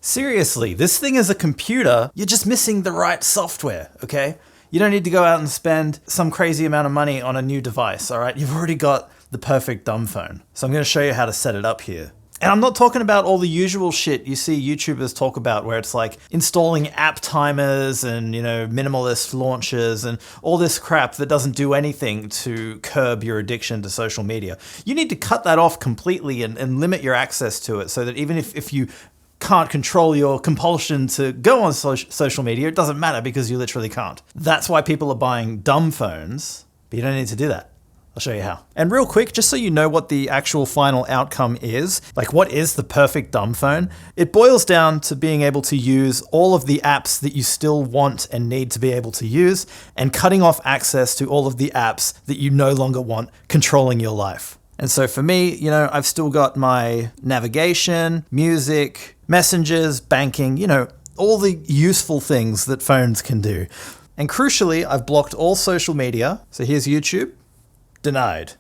Seriously, this thing is a computer. You're just missing the right software, okay? You don't need to go out and spend some crazy amount of money on a new device, all right? You've already got the perfect dumb phone. So I'm going to show you how to set it up here. And I'm not talking about all the usual shit you see YouTubers talk about where it's like installing app timers and, minimalist launches and all this crap that doesn't do anything to curb your addiction to social media. You need to cut that off completely and limit your access to it so that even if you can't control your compulsion to go on social media, it doesn't matter because you literally can't. That's why people are buying dumb phones, but you don't need to do that. I'll show you how. And real quick, just so you know what the actual final outcome is, like what is the perfect dumb phone, it boils down to being able to use all of the apps that you still want and need to be able to use, and cutting off access to all of the apps that you no longer want controlling your life. And so for me, I've still got my navigation, music, messengers, banking, all the useful things that phones can do. And crucially, I've blocked all social media. So here's YouTube. Denied.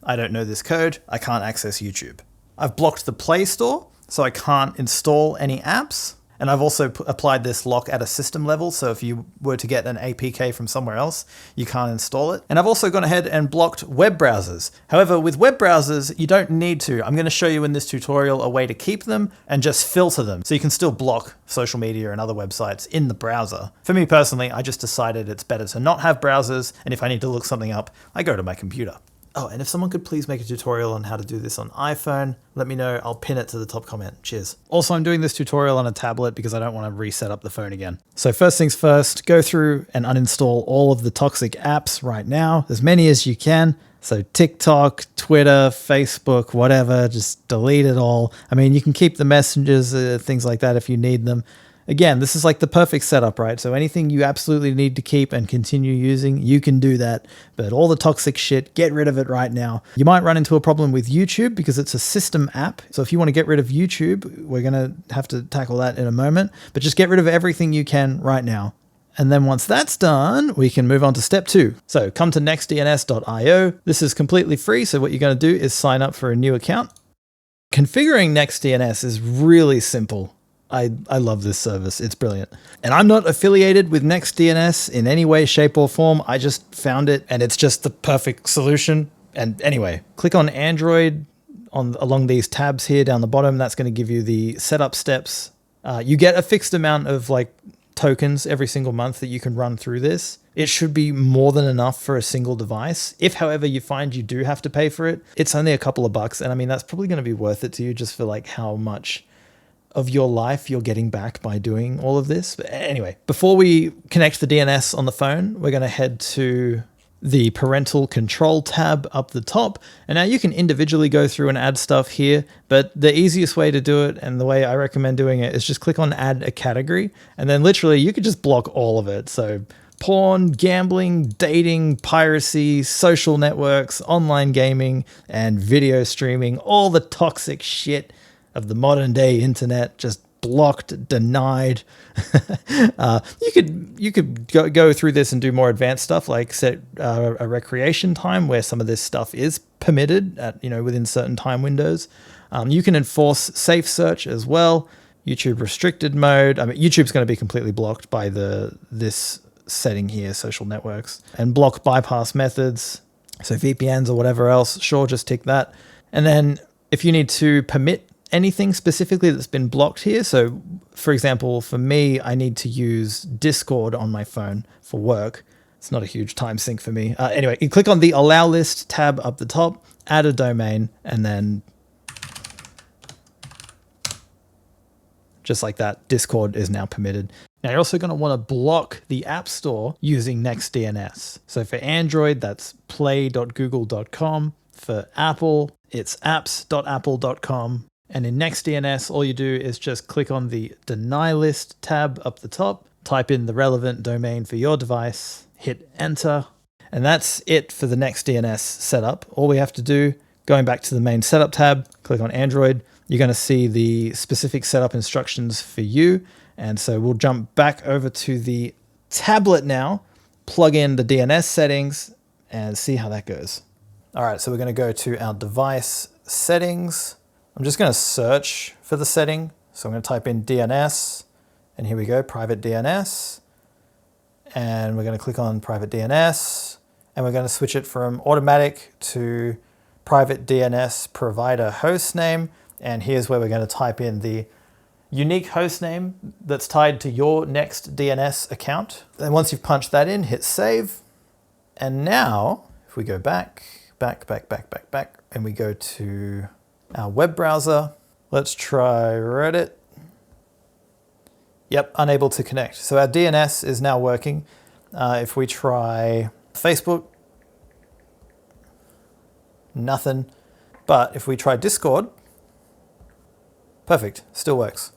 I don't know this code. I can't access YouTube. I've blocked the Play Store, so I can't install any apps. And I've also applied this lock at a system level, so if you were to get an APK from somewhere else, you can't install it. And I've also gone ahead and blocked web browsers. However, with web browsers, you don't need to. I'm going to show you in this tutorial a way to keep them and just filter them, so you can still block social media and other websites in the browser. For me personally, I just decided it's better to not have browsers, and if I need to look something up, I go to my computer. Oh, and if someone could please make a tutorial on how to do this on iPhone, let me know. I'll pin it to the top comment. Cheers. Also, I'm doing this tutorial on a tablet because I don't want to reset up the phone again. So first things first, go through and uninstall all of the toxic apps right now, as many as you can. So TikTok, Twitter, Facebook, whatever, just delete it all. I mean, you can keep the messages, things like that if you need them. Again, this is like the perfect setup, right? So anything you absolutely need to keep and continue using, you can do that. But all the toxic shit, get rid of it right now. You might run into a problem with YouTube because it's a system app. So if you want to get rid of YouTube, we're going to have to tackle that in a moment. But just get rid of everything you can right now. And then once that's done, we can move on to step 2. So come to nextdns.io. This is completely free. So what you're going to do is sign up for a new account. Configuring NextDNS is really simple. I love this service. It's brilliant. And I'm not affiliated with NextDNS in any way, shape, or form. I just found it and it's just the perfect solution. And anyway, click on Android along these tabs here down the bottom. That's going to give you the setup steps. You get a fixed amount of tokens every single month that you can run through this. It should be more than enough for a single device. If, however, you find you do have to pay for it, it's only a couple of bucks. And I mean, that's probably going to be worth it to you just for how much of your life you're getting back by doing all of this. But anyway, before we connect the DNS on the phone, we're going to head to the parental control tab up the top. And now you can individually go through and add stuff here, but the easiest way to do it and the way I recommend doing it is just click on add a category. And then literally you could just block all of it. So porn, gambling, dating, piracy, social networks, online gaming, and video streaming, all the toxic shit of the modern day internet, just blocked, denied. You could go through this and do more advanced stuff, like set a recreation time where some of this stuff is permitted at within certain time windows. You can enforce safe search as well. YouTube restricted mode. I mean, YouTube's going to be completely blocked by this setting here, social networks, and block bypass methods. So VPNs or whatever else, sure, just tick that. And then if you need to permit anything specifically that's been blocked here. So for example, for me, I need to use Discord on my phone for work. It's not a huge time sink for me. Anyway, you click on the allow list tab up the top, add a domain, and then just like that, Discord is now permitted. Now you're also going to want to block the App Store using NextDNS. So for Android, that's play.google.com. For Apple, it's apps.apple.com. And in NextDNS, all you do is just click on the Deny List tab up the top, type in the relevant domain for your device, hit Enter, and that's it for the NextDNS setup. All we have to do, going back to the main Setup tab, click on Android, you're going to see the specific setup instructions for you. And so we'll jump back over to the tablet now, plug in the DNS settings, and see how that goes. All right, so we're going to go to our device settings. I'm just going to search for the setting. So I'm going to type in DNS, and here we go, private DNS. And we're going to click on private DNS, and we're going to switch it from automatic to private DNS provider host name. And here's where we're going to type in the unique host name that's tied to your next DNS account. And once you've punched that in, hit save. And now, if we go back, and we go to our web browser, let's try Reddit. Yep, unable to connect. So our DNS is now working. If we try Facebook, nothing. But if we try Discord, perfect, still works.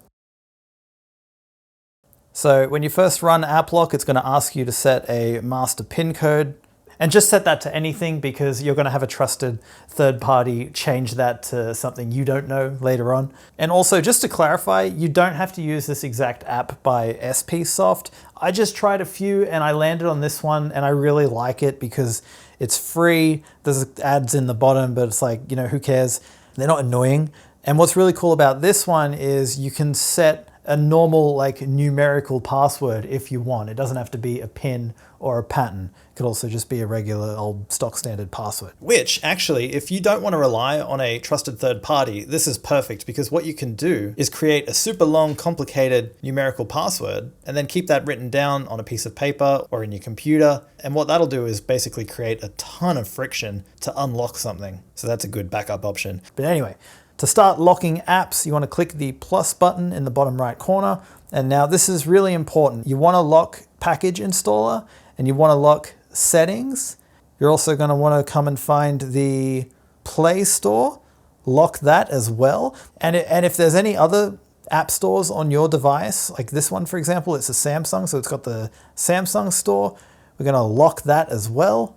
So when you first run AppLock, it's going to ask you to set a master PIN code. And just set that to anything, because you're going to have a trusted third party change that to something you don't know later on. And also, just to clarify, you don't have to use this exact app by SPSoft. I just tried a few and I landed on this one, and I really like it because it's free. There's ads in the bottom, but it's like, who cares? They're not annoying. And what's really cool about this one is you can set a normal numerical password if you want. It doesn't have to be a PIN or a pattern. It could also just be a regular old stock standard password. Which actually, if you don't want to rely on a trusted third party, this is perfect, because what you can do is create a super long, complicated numerical password and then keep that written down on a piece of paper or in your computer. And what that'll do is basically create a ton of friction to unlock something. So that's a good backup option. But anyway, to start locking apps, you want to click the plus button in the bottom right corner. And now this is really important. You want to lock package installer and you want to lock settings. You're also going to want to come and find the Play Store, lock that as well. And if there's any other app stores on your device, like this one, for example, it's a Samsung, so it's got the Samsung store. We're going to lock that as well.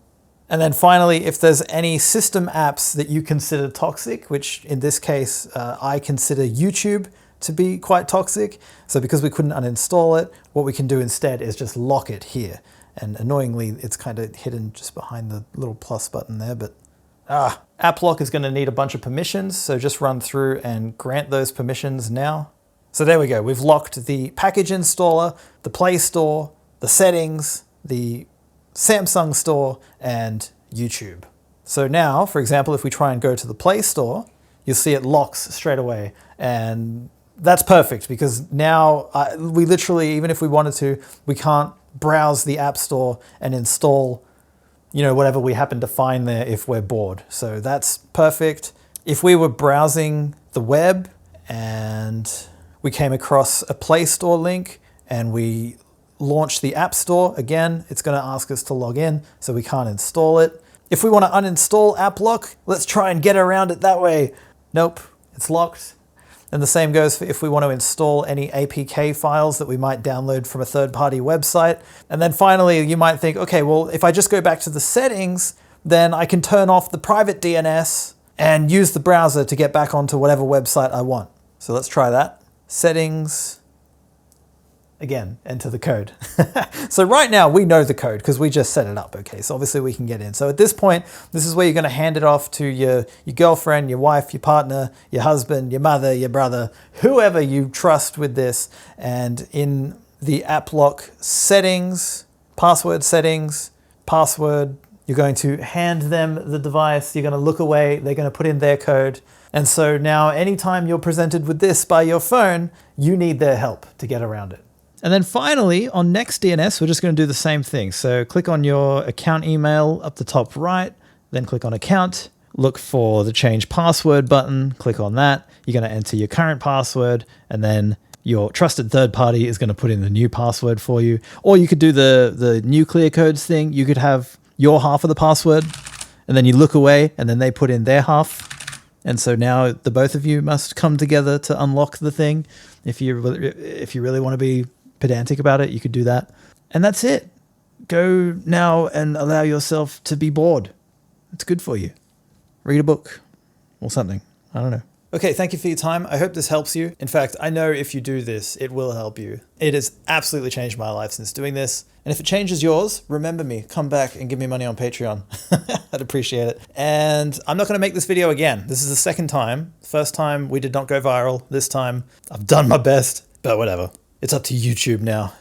And then finally, if there's any system apps that you consider toxic, which in this case, I consider YouTube to be quite toxic. So because we couldn't uninstall it, what we can do instead is just lock it here. And annoyingly, it's kind of hidden just behind the little plus button there, but AppLock is going to need a bunch of permissions. So just run through and grant those permissions now. So there we go. We've locked the package installer, the Play Store, the settings, the Samsung store, and YouTube. So now, for example, if we try and go to the Play Store, you'll see it locks straight away. And that's perfect, because now we literally, even if we wanted to, we can't browse the App Store and install, whatever we happen to find there if we're bored. So that's perfect. If we were browsing the web and we came across a Play Store link and we launch the App Store, again, it's going to ask us to log in, so we can't install it. If we want to uninstall AppLock, let's try and get around it that way. Nope, it's locked. And the same goes for if we want to install any APK files that we might download from a third-party website. And then finally, you might think, okay, well, if I just go back to the settings, then I can turn off the private DNS and use the browser to get back onto whatever website I want. So let's try that. Settings. Again, enter the code. So right now we know the code because we just set it up, okay? So obviously we can get in. So at this point, this is where you're gonna hand it off to your girlfriend, your wife, your partner, your husband, your mother, your brother, whoever you trust with this. And in the AppLock settings, password, you're going to hand them the device, you're gonna look away, they're gonna put in their code. And so now anytime you're presented with this by your phone, you need their help to get around it. And then finally, on Next DNS, we're just going to do the same thing. So click on your account email up the top right, then click on account, look for the change password button, click on that. You're going to enter your current password, and then your trusted third party is going to put in the new password for you. Or you could do the nuclear codes thing. You could have your half of the password, and then you look away, and then they put in their half. And so now the both of you must come together to unlock the thing. If you really want to be pedantic about it, you could do that. And that's it. Go now and allow yourself to be bored. It's good for you. Read a book or something. I don't know. Okay, thank you for your time. I hope this helps you. In fact, I know if you do this, it will help you. It has absolutely changed my life since doing this. And if it changes yours, remember me. Come back and give me money on Patreon. I'd appreciate it. And I'm not going to make this video again. This is the second time. First time we did not go viral. This time I've done my best, but whatever. It's up to YouTube now.